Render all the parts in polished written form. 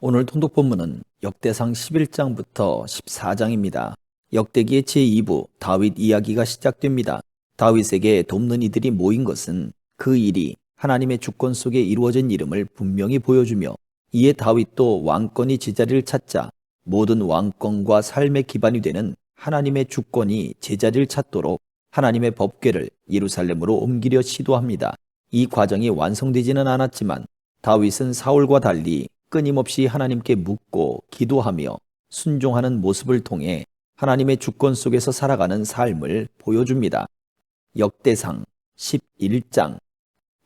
오늘 통독 본문은 역대상 11장부터 14장입니다. 역대기의 제2부 다윗 이야기가 시작됩니다. 다윗에게 돕는 이들이 모인 것은 그 일이 하나님의 주권 속에 이루어진 이름을 분명히 보여주며, 이에 다윗도 왕권이 제자리를 찾자 모든 왕권과 삶의 기반이 되는 하나님의 주권이 제자리를 찾도록 하나님의 법궤를 예루살렘으로 옮기려 시도합니다. 이 과정이 완성되지는 않았지만 다윗은 사울과 달리 끊임없이 하나님께 묻고 기도하며 순종하는 모습을 통해 하나님의 주권 속에서 살아가는 삶을 보여줍니다. 역대상 11장.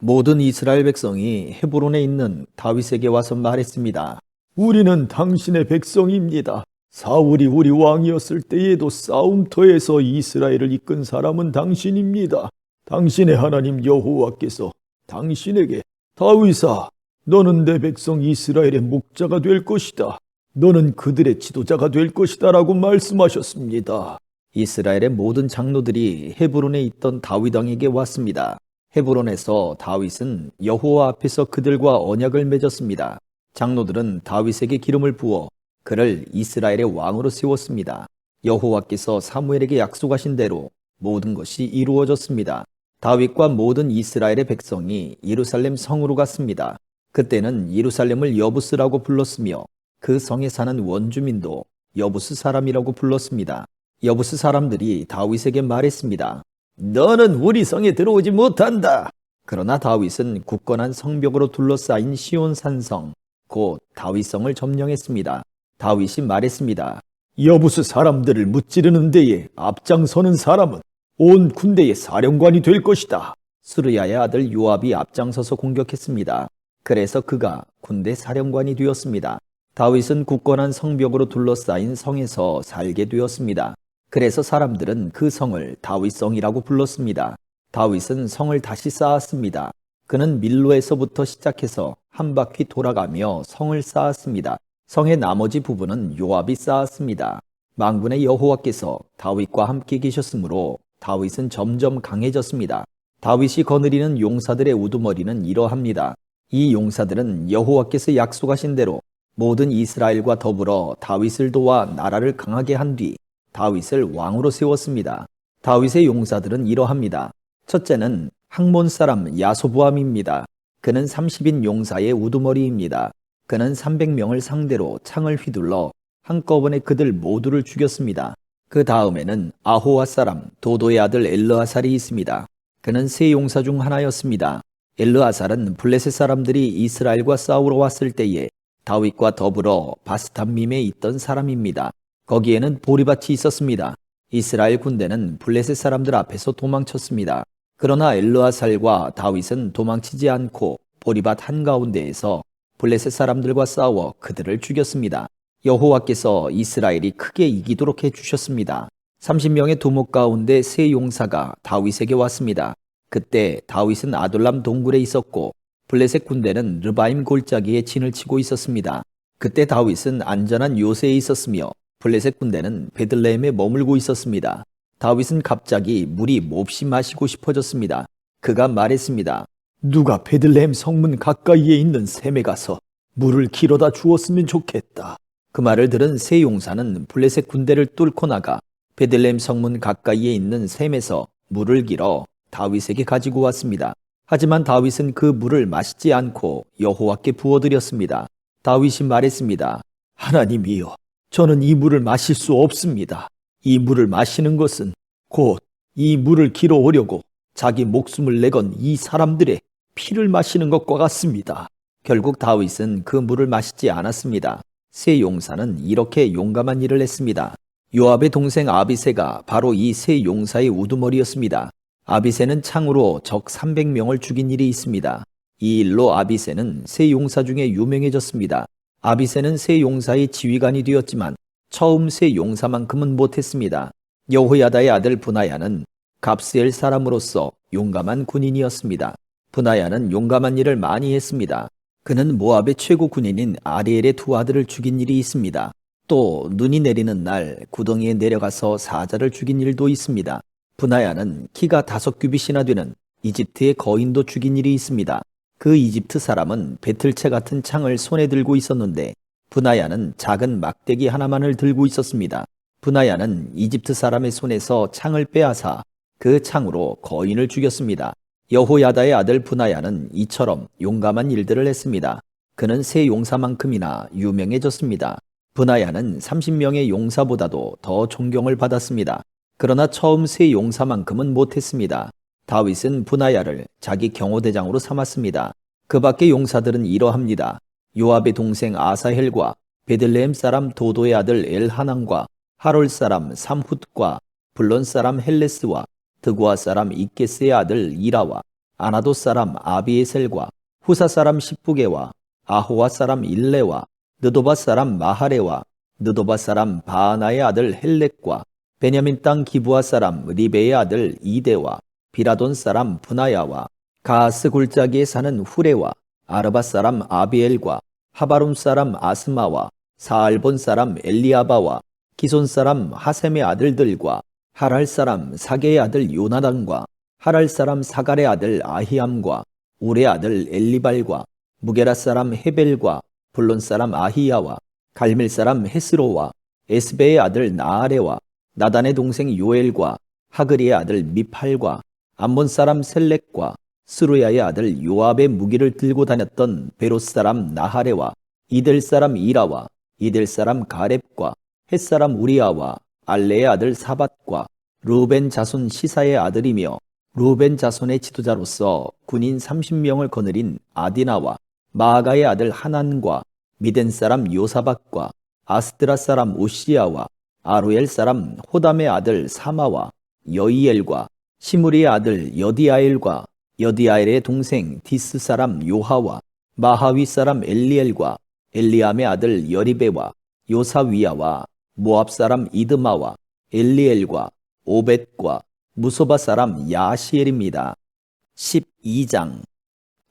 모든 이스라엘 백성이 헤브론에 있는 다윗에게 와서 말했습니다. 우리는 당신의 백성입니다. 사울이 우리 왕이었을 때에도 싸움터에서 이스라엘을 이끈 사람은 당신입니다. 당신의 하나님 여호와께서 당신에게 다윗아, 너는 내 백성 이스라엘의 목자가 될 것이다. 너는 그들의 지도자가 될 것이다 라고 말씀하셨습니다. 이스라엘의 모든 장로들이 헤브론에 있던 다윗 왕에게 왔습니다. 헤브론에서 다윗은 여호와 앞에서 그들과 언약을 맺었습니다. 장로들은 다윗에게 기름을 부어 그를 이스라엘의 왕으로 세웠습니다. 여호와께서 사무엘에게 약속하신 대로 모든 것이 이루어졌습니다. 다윗과 모든 이스라엘의 백성이 예루살렘 성으로 갔습니다. 그때는 예루살렘을 여부스라고 불렀으며 그 성에 사는 원주민도 여부스 사람이라고 불렀습니다. 여부스 사람들이 다윗에게 말했습니다. 너는 우리 성에 들어오지 못한다. 그러나 다윗은 굳건한 성벽으로 둘러싸인 시온 산성, 곧 다윗성을 점령했습니다. 다윗이 말했습니다. 여부스 사람들을 무찌르는 데에 앞장서는 사람은 온 군대의 사령관이 될 것이다. 스루야의 아들 요압이 앞장서서 공격했습니다. 그래서 그가 군대 사령관이 되었습니다. 다윗은 굳건한 성벽으로 둘러싸인 성에서 살게 되었습니다. 그래서 사람들은 그 성을 다윗성이라고 불렀습니다. 다윗은 성을 다시 쌓았습니다. 그는 밀로에서부터 시작해서 한 바퀴 돌아가며 성을 쌓았습니다. 성의 나머지 부분은 요압이 쌓았습니다. 만군의 여호와께서 다윗과 함께 계셨으므로 다윗은 점점 강해졌습니다. 다윗이 거느리는 용사들의 우두머리는 이러합니다. 이 용사들은 여호와께서 약속하신 대로 모든 이스라엘과 더불어 다윗을 도와 나라를 강하게 한 뒤 다윗을 왕으로 세웠습니다. 다윗의 용사들은 이러합니다. 첫째는 학몬 사람 야소보암입니다. 그는 30인 용사의 우두머리입니다. 그는 300명을 상대로 창을 휘둘러 한꺼번에 그들 모두를 죽였습니다. 그 다음에는 아호와 사람 도도의 아들 엘르아살이 있습니다. 그는 세 용사 중 하나였습니다. 엘르아살은 블레셋 사람들이 이스라엘과 싸우러 왔을 때에 다윗과 더불어 바스담밈에 있던 사람입니다. 거기에는 보리밭이 있었습니다. 이스라엘 군대는 블레셋 사람들 앞에서 도망쳤습니다. 그러나 엘르아살과 다윗은 도망치지 않고 보리밭 한가운데에서 블레셋 사람들과 싸워 그들을 죽였습니다. 여호와께서 이스라엘이 크게 이기도록 해주셨습니다. 30명의 두목 가운데 세 용사가 다윗에게 왔습니다. 그때 다윗은 아둘람 동굴에 있었고 블레셋 군대는 르바임 골짜기에 진을 치고 있었습니다. 그때 다윗은 안전한 요새에 있었으며 블레셋 군대는 베들레헴에 머물고 있었습니다. 다윗은 갑자기 물이 몹시 마시고 싶어졌습니다. 그가 말했습니다. 누가 베들레헴 성문 가까이에 있는 샘에 가서 물을 길어다 주었으면 좋겠다. 그 말을 들은 세 용사는 블레셋 군대를 뚫고 나가 베들레헴 성문 가까이에 있는 샘에서 물을 길어 다윗에게 가지고 왔습니다. 하지만 다윗은 그 물을 마시지 않고 여호와께 부어드렸습니다. 다윗이 말했습니다. 하나님이여, 저는 이 물을 마실 수 없습니다. 이 물을 마시는 것은 곧 이 물을 길어오려고 자기 목숨을 내건 이 사람들의 피를 마시는 것과 같습니다. 결국 다윗은 그 물을 마시지 않았습니다. 세 용사는 이렇게 용감한 일을 했습니다. 요압의 동생 아비새가 바로 이 세 용사의 우두머리였습니다. 아비새는 창으로 적 300명을 죽인 일이 있습니다. 이 일로 아비새는 세 용사 중에 유명해졌습니다. 아비새는 세 용사의 지휘관이 되었지만 처음 세 용사만큼은 못했습니다. 여호야다의 아들 브나야는 갑스엘 사람으로서 용감한 군인이었습니다. 브나야는 용감한 일을 많이 했습니다. 그는 모압의 최고 군인인 아리엘의 두 아들을 죽인 일이 있습니다. 또 눈이 내리는 날 구덩이에 내려가서 사자를 죽인 일도 있습니다. 브나야는 키가 5규빗이나 되는 이집트의 거인도 죽인 일이 있습니다. 그 이집트 사람은 배틀채 같은 창을 손에 들고 있었는데 분하야는 작은 막대기 하나만을 들고 있었습니다. 분하야는 이집트 사람의 손에서 창을 빼앗아 그 창으로 거인을 죽였습니다. 여호야다의 아들 분하야는 이처럼 용감한 일들을 했습니다. 그는 세 용사만큼이나 유명해졌습니다. 분하야는 30명의 용사보다도 더 존경을 받았습니다. 그러나 처음 세 용사만큼은 못했습니다. 다윗은 분하야를 자기 경호대장으로 삼았습니다. 그 밖의 용사들은 이러합니다. 요압의 동생 아사헬과 베들레헴 사람 도도의 아들 엘하난과 하롤 사람 삼훗과 블론 사람 헬레스와 드고아 사람 이게스의 아들 이라와 아나도 사람 아비에셀과 후사 사람 십부게와 아호와 사람 일레와 느도바 사람 마하레와 느도바 사람 바하나의 아들 헬렉과 베냐민 땅 기브아 사람 리베의 아들 이데와 비라돈 사람 분하야와 가스 골짜기에 사는 후레와 아르바 사람 아비엘과 하바룸 사람 아스마와 사알본 사람 엘리아바와 기손 사람 하셈의 아들들과 하랄 사람 사게의 아들 요나단과 하랄 사람 사갈의 아들 아히암과 울의 아들 엘리발과 무게라 사람 헤벨과 블론 사람 아히야와 갈멜 사람 헤스로와 에스베의 아들 나아레와 나단의 동생 요엘과 하그리의 아들 미팔과 암몬 사람 셀렉과 스루야의 아들 요압의 무기를 들고 다녔던 베롯 사람 나하레와 이델 사람 이라와 이델 사람 가렙과 헷 사람 우리아와 알레의 아들 사밧과 루벤 자손 시사의 아들이며 루벤 자손의 지도자로서 군인 30명을 거느린 아디나와 마아가의 아들 하난과 미덴 사람 요사박과 아스드라 사람 우시야와 아루엘 사람 호담의 아들 사마와 여이엘과 시므리의 아들 여디아엘과 여디아엘의 동생 디스 사람 요하와 마하위 사람 엘리엘과 엘리암의 아들 여리베와 요사위야와 모압 사람 이드마와 엘리엘과 오벳과 무소바 사람 야시엘입니다. 12장.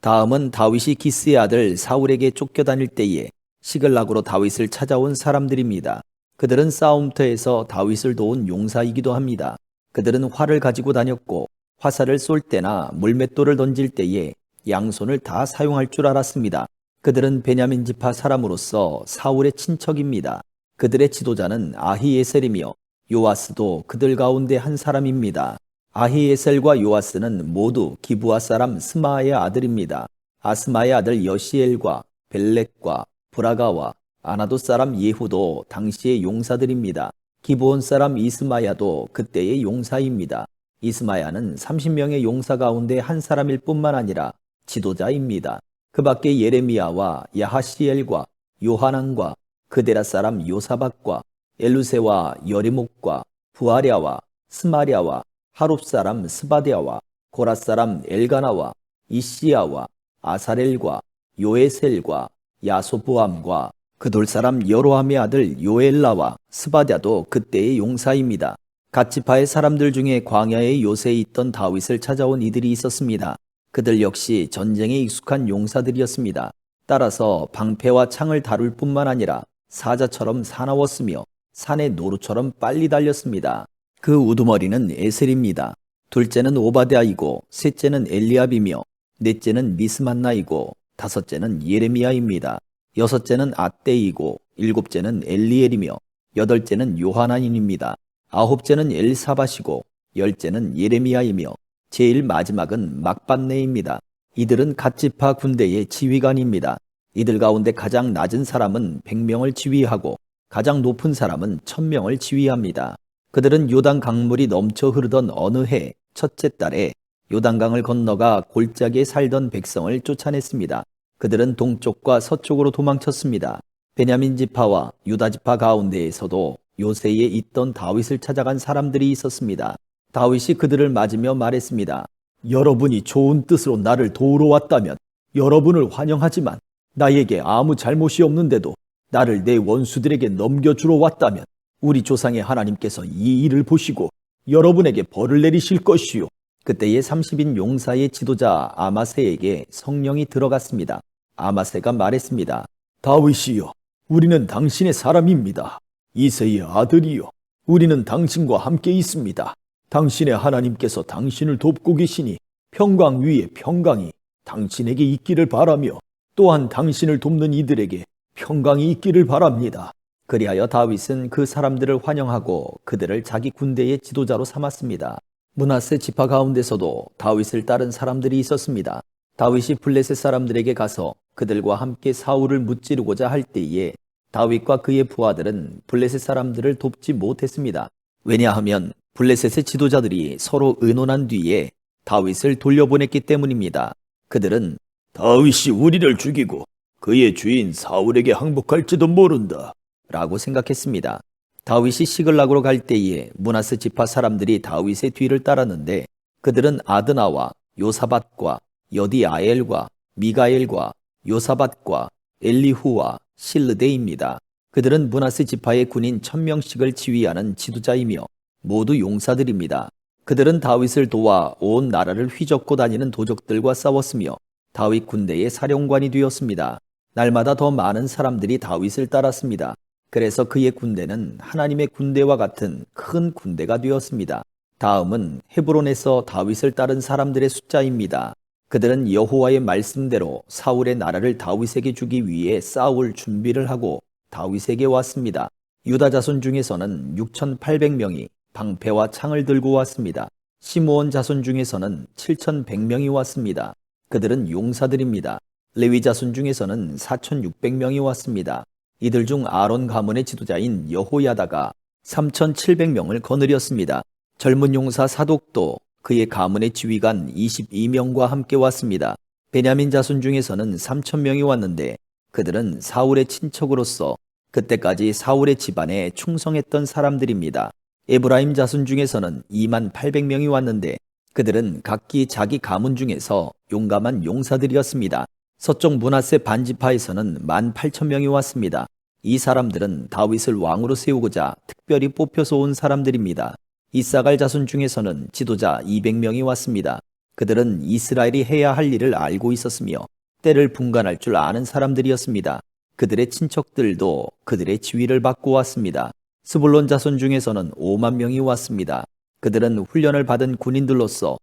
다음은 다윗이 기스의 아들 사울에게 쫓겨다닐 때에 시글락으로 다윗을 찾아온 사람들입니다. 그들은 싸움터에서 다윗을 도운 용사이기도 합니다. 그들은 활을 가지고 다녔고 화살을 쏠 때나 물맷돌을 던질 때에 양손을 다 사용할 줄 알았습니다. 그들은 베냐민 지파 사람으로서 사울의 친척입니다. 그들의 지도자는 아히에셀이며 요아스도 그들 가운데 한 사람입니다. 아히에셀과 요아스는 모두 기브아 사람 스마아의 아들입니다. 아스마의 아들 여시엘과 벨렉과 브라가와 아나도 사람 예후도 당시의 용사들입니다. 기브온 사람 이스마야도 그때의 용사입니다. 이스마야는 30명의 용사 가운데 한 사람일 뿐만 아니라 지도자입니다. 그 밖에 예레미야와 야하시엘과 요하난과 그데라 사람 요사박과 엘루세와 여리목과 부아랴와 스마랴와 하룹 사람 스바디아와 고라 사람 엘가나와 이시야와 아사렐과 요에셀과 야소부암과 그돌 사람 여로함의 아들 요엘라와 스바디아도 그때의 용사입니다. 갓지파의 사람들 중에 광야의 요새에 있던 다윗을 찾아온 이들이 있었습니다. 그들 역시 전쟁에 익숙한 용사들이었습니다. 따라서 방패와 창을 다룰 뿐만 아니라 사자처럼 사나웠으며 산의 노루처럼 빨리 달렸습니다. 그 우두머리는 에셀입니다. 둘째는 오바댜이고 셋째는 엘리압이며 넷째는 미스만나이고 다섯째는 예레미야입니다. 여섯째는 앗대이고 일곱째는 엘리엘이며 여덟째는 요하나인입니다. 아홉째는 엘사밧이고 열째는 예레미야이며 제일 마지막은 막반네입니다. 이들은 갓지파 군대의 지휘관입니다. 이들 가운데 가장 낮은 사람은 100명을 지휘하고 가장 높은 사람은 1000명을 지휘합니다. 그들은 요단 강물이 넘쳐 흐르던 어느 해 첫째 달에 요단강을 건너가 골짜기에 살던 백성을 쫓아냈습니다. 그들은 동쪽과 서쪽으로 도망쳤습니다. 베냐민 지파와 유다 지파 가운데에서도 요새에 있던 다윗을 찾아간 사람들이 있었습니다. 다윗이 그들을 맞으며 말했습니다. 여러분이 좋은 뜻으로 나를 도우러 왔다면 여러분을 환영하지만 나에게 아무 잘못이 없는데도 나를 내 원수들에게 넘겨주러 왔다면 우리 조상의 하나님께서 이 일을 보시고 여러분에게 벌을 내리실 것이요. 그때의 30인 용사의 지도자 아마세에게 성령이 들어갔습니다. 아마세가 말했습니다. 다윗이여, 우리는 당신의 사람입니다. 이새의 아들이여, 우리는 당신과 함께 있습니다. 당신의 하나님께서 당신을 돕고 계시니 평강 위에 평강이 당신에게 있기를 바라며 또한 당신을 돕는 이들에게 평강이 있기를 바랍니다. 그리하여 다윗은 그 사람들을 환영하고 그들을 자기 군대의 지도자로 삼았습니다. 므낫세 지파 가운데서도 다윗을 따른 사람들이 있었습니다. 다윗이 블레셋 사람들에게 가서 그들과 함께 사울을 무찌르고자 할 때에 다윗과 그의 부하들은 블레셋 사람들을 돕지 못했습니다. 왜냐하면 블레셋의 지도자들이 서로 의논한 뒤에 다윗을 돌려보냈기 때문입니다. 그들은 다윗이 우리를 죽이고 그의 주인 사울에게 항복할지도 모른다 라고 생각했습니다. 다윗이 시글락으로 갈 때에 므낫세 지파 사람들이 다윗의 뒤를 따랐는데 그들은 아드나와 요사밧과 여디아엘과 미가엘과 요사밧과 엘리후와 실르데입니다. 그들은 므낫세 지파의 군인 1000명씩을 지휘하는 지도자이며 모두 용사들입니다. 그들은 다윗을 도와 온 나라를 휘젓고 다니는 도적들과 싸웠으며 다윗 군대의 사령관이 되었습니다. 날마다 더 많은 사람들이 다윗을 따랐습니다. 그래서 그의 군대는 하나님의 군대와 같은 큰 군대가 되었습니다. 다음은 헤브론에서 다윗을 따른 사람들의 숫자입니다. 그들은 여호와의 말씀대로 사울의 나라를 다윗에게 주기 위해 싸울 준비를 하고 다윗에게 왔습니다. 유다 자손 중에서는 6800명이 방패와 창을 들고 왔습니다. 시므온 자손 중에서는 7100명이 왔습니다. 그들은 용사들입니다. 레위 자손 중에서는 4600명이 왔습니다. 이들 중 아론 가문의 지도자인 여호야다가 3700명을 거느렸습니다. 젊은 용사 사독도 그의 가문의 지휘관 22명과 함께 왔습니다. 베냐민 자손 중에서는 3000명이 왔는데 그들은 사울의 친척으로서 그때까지 사울의 집안에 충성했던 사람들입니다. 에브라임 자손 중에서는 2800명이 왔는데 그들은 각기 자기 가문 중에서 용감한 용사들이었습니다. 서쪽 므낫세 반지파에서는 18,000명이 왔습니다. 이 사람들은 다윗을 왕으로 세우고자 특별히 뽑혀서 온 사람들입니다. 이사갈 자손 중에서는 지도자 200명이 왔습니다. 그들은 이스라엘이 해야 할 일을 알고 있었으며 때를 분간할 줄 아는 사람들이었습니다. 그들의 친척들도 그들의 지휘를 받고 왔습니다. 스불론 자손 중에서는 5만 명이 왔습니다. 그들은 훈련을 받은 군인들로서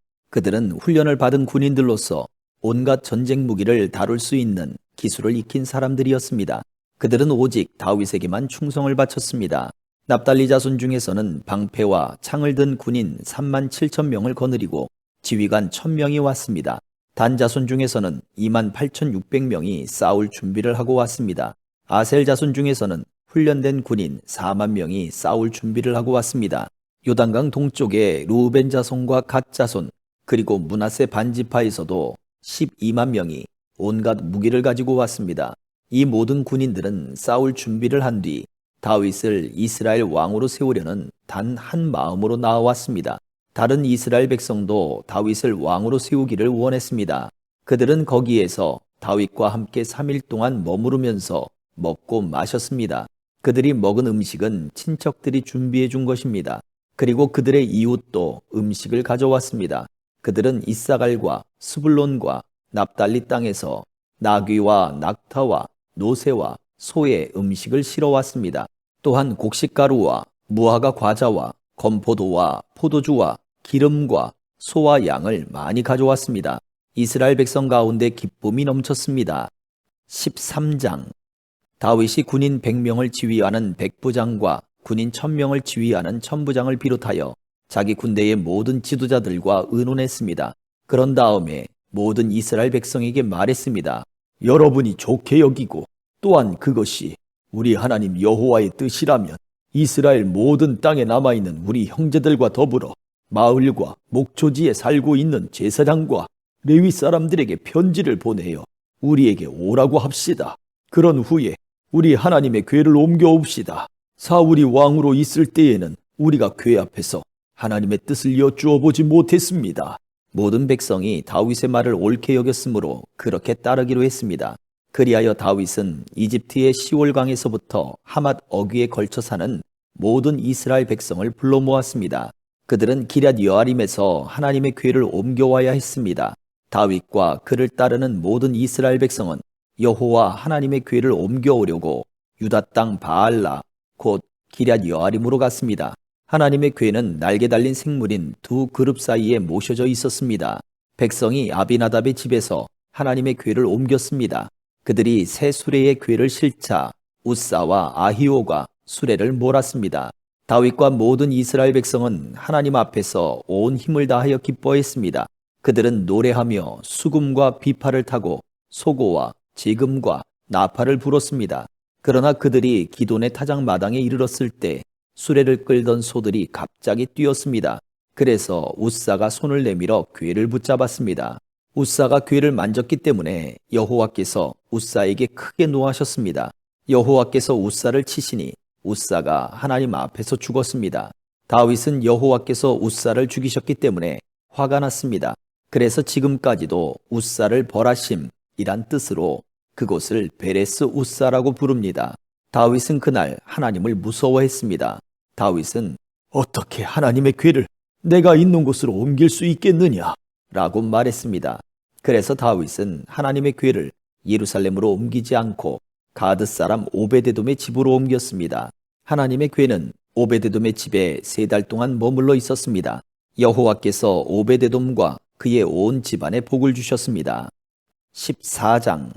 온갖 전쟁 무기를 다룰 수 있는 기술을 익힌 사람들이었습니다. 그들은 오직 다윗에게만 충성을 바쳤습니다. 납달리 자손 중에서는 방패와 창을 든 군인 37,000명을 거느리고 지휘관 1000명이 왔습니다. 단 자손 중에서는 28,600명이 싸울 준비를 하고 왔습니다. 아셀 자손 중에서는 훈련된 군인 4만 명이 싸울 준비를 하고 왔습니다. 요단강 동쪽의 루벤 자손과 갓 자손 그리고 므낫세 반지파에서도 12만 명이 온갖 무기를 가지고 왔습니다. 이 모든 군인들은 싸울 준비를 한 뒤 다윗을 이스라엘 왕으로 세우려는 단 한 마음으로 나아왔습니다. 다른 이스라엘 백성도 다윗을 왕으로 세우기를 원했습니다. 그들은 거기에서 다윗과 함께 3일 동안 머무르면서 먹고 마셨습니다. 그들이 먹은 음식은 친척들이 준비해 준 것입니다. 그리고 그들의 이웃도 음식을 가져왔습니다. 그들은 이사갈과 스불론과 납달리 땅에서 나귀와 낙타와 노새와 소의 음식을 실어왔습니다. 또한 곡식가루와 무화과 과자와 건포도와 포도주와 기름과 소와 양을 많이 가져왔습니다. 이스라엘 백성 가운데 기쁨이 넘쳤습니다. 13장 다윗이 군인 100명을 지휘하는 백부장과 군인 1000명을 지휘하는 천부장을 비롯하여 자기 군대의 모든 지도자들과 의논했습니다. 그런 다음에 모든 이스라엘 백성에게 말했습니다. 여러분이 좋게 여기고 또한 그것이 우리 하나님 여호와의 뜻이라면 이스라엘 모든 땅에 남아있는 우리 형제들과 더불어 마을과 목초지에 살고 있는 제사장과 레위 사람들에게 편지를 보내어 우리에게 오라고 합시다. 그런 후에 우리 하나님의 궤를 옮겨옵시다. 사울이 왕으로 있을 때에는 우리가 궤 앞에서 하나님의 뜻을 여쭈어 보지 못했습니다. 모든 백성이 다윗의 말을 옳게 여겼으므로 그렇게 따르기로 했습니다. 그리하여 다윗은 이집트의 시올강에서부터 하맛 어귀에 걸쳐 사는 모든 이스라엘 백성을 불러 모았습니다. 그들은 기럇 여아림에서 하나님의 궤를 옮겨와야 했습니다. 다윗과 그를 따르는 모든 이스라엘 백성은 여호와 하나님의 궤를 옮겨오려고 유다 땅 바알라 곧 기럇 여아림으로 갔습니다. 하나님의 궤는 날개 달린 생물인 두 그룹 사이에 모셔져 있었습니다. 백성이 아비나답의 집에서 하나님의 궤를 옮겼습니다. 그들이 새 수레의 궤를 실자 우사와 아히오가 수레를 몰았습니다. 다윗과 모든 이스라엘 백성은 하나님 앞에서 온 힘을 다하여 기뻐했습니다. 그들은 노래하며 수금과 비파를 타고 소고와 지금과 나팔을 불었습니다. 그러나 그들이 기돈의 타작마당에 이르렀을 때 수레를 끌던 소들이 갑자기 뛰었습니다. 그래서 우사가 손을 내밀어 궤를 붙잡았습니다. 우사가 궤를 만졌기 때문에 여호와께서 우사에게 크게 노하셨습니다. 여호와께서 우사를 치시니 우사가 하나님 앞에서 죽었습니다. 다윗은 여호와께서 우사를 죽이셨기 때문에 화가 났습니다. 그래서 지금까지도 우사를 벌하심이란 뜻으로 그곳을 베레스 우사라고 부릅니다. 다윗은 그날 하나님을 무서워했습니다. 다윗은 어떻게 하나님의 궤를 내가 있는 곳으로 옮길 수 있겠느냐? 라고 말했습니다. 그래서 다윗은 하나님의 궤를 예루살렘으로 옮기지 않고 가드 사람 오베데돔의 집으로 옮겼습니다. 하나님의 궤는 오베데돔의 집에 3달 동안 머물러 있었습니다. 여호와께서 오베데돔과 그의 온 집안에 복을 주셨습니다. 14장.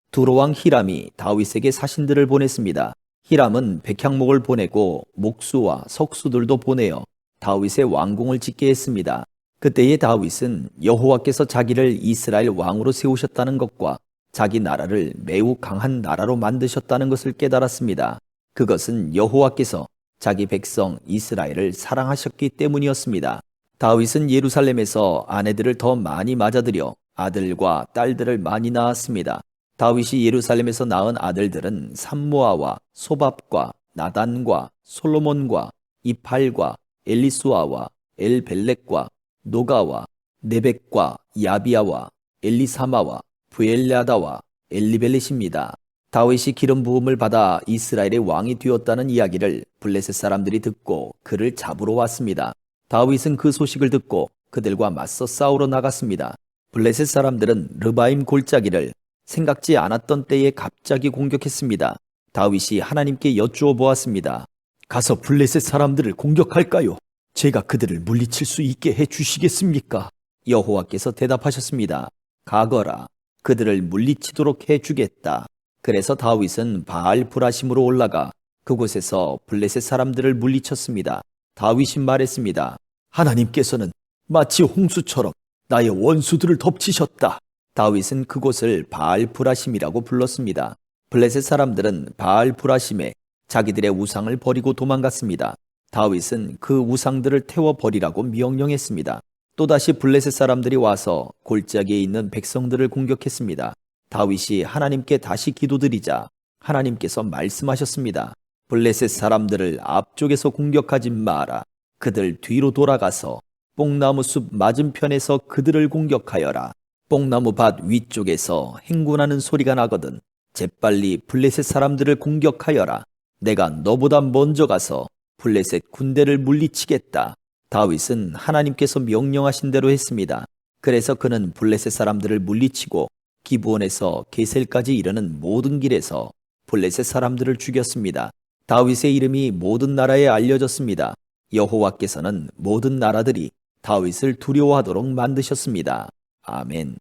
두로왕 히람이 다윗에게 사신들을 보냈습니다. 히람은 백향목을 보내고 목수와 석수들도 보내어 다윗의 왕궁을 짓게 했습니다. 그때의 다윗은 여호와께서 자기를 이스라엘 왕으로 세우셨다는 것과 자기 나라를 매우 강한 나라로 만드셨다는 것을 깨달았습니다. 그것은 여호와께서 자기 백성 이스라엘을 사랑하셨기 때문이었습니다. 다윗은 예루살렘에서 아내들을 더 많이 맞아들여 아들과 딸들을 많이 낳았습니다. 다윗이 예루살렘에서 낳은 아들들은 삼모아와 소밥과 나단과 솔로몬과 이팔과 엘리수아와 엘벨렉과 노가와 네벡과 야비아와 엘리사마와 부엘랴다와 엘리벨렛입니다. 다윗이 기름 부음을 받아 이스라엘의 왕이 되었다는 이야기를 블레셋 사람들이 듣고 그를 잡으러 왔습니다. 다윗은 그 소식을 듣고 그들과 맞서 싸우러 나갔습니다. 블레셋 사람들은 르바임 골짜기를 생각지 않았던 때에 갑자기 공격했습니다. 다윗이 하나님께 여쭈어 보았습니다. 가서 블레셋 사람들을 공격할까요? 제가 그들을 물리칠 수 있게 해 주시겠습니까? 여호와께서 대답하셨습니다. 가거라. 그들을 물리치도록 해주겠다. 그래서 다윗은 바알 브라심으로 올라가 그곳에서 블레셋 사람들을 물리쳤습니다. 다윗이 말했습니다. 하나님께서는 마치 홍수처럼 나의 원수들을 덮치셨다. 다윗은 그곳을 바알 브라심이라고 불렀습니다. 블레셋 사람들은 바알 브라심에 자기들의 우상을 버리고 도망갔습니다. 다윗은 그 우상들을 태워버리라고 명령했습니다. 또다시 블레셋 사람들이 와서 골짜기에 있는 백성들을 공격했습니다. 다윗이 하나님께 다시 기도드리자 하나님께서 말씀하셨습니다. 블레셋 사람들을 앞쪽에서 공격하지 마라. 그들 뒤로 돌아가서 뽕나무 숲 맞은편에서 그들을 공격하여라. 뽕나무 밭 위쪽에서 행군하는 소리가 나거든 재빨리 블레셋 사람들을 공격하여라. 내가 너보다 먼저 가서 블레셋 군대를 물리치겠다. 다윗은 하나님께서 명령하신 대로 했습니다. 그래서 그는 블레셋 사람들을 물리치고 기브온에서 게셀까지 이르는 모든 길에서 블레셋 사람들을 죽였습니다. 다윗의 이름이 모든 나라에 알려졌습니다. 여호와께서는 모든 나라들이 다윗을 두려워하도록 만드셨습니다. 아멘.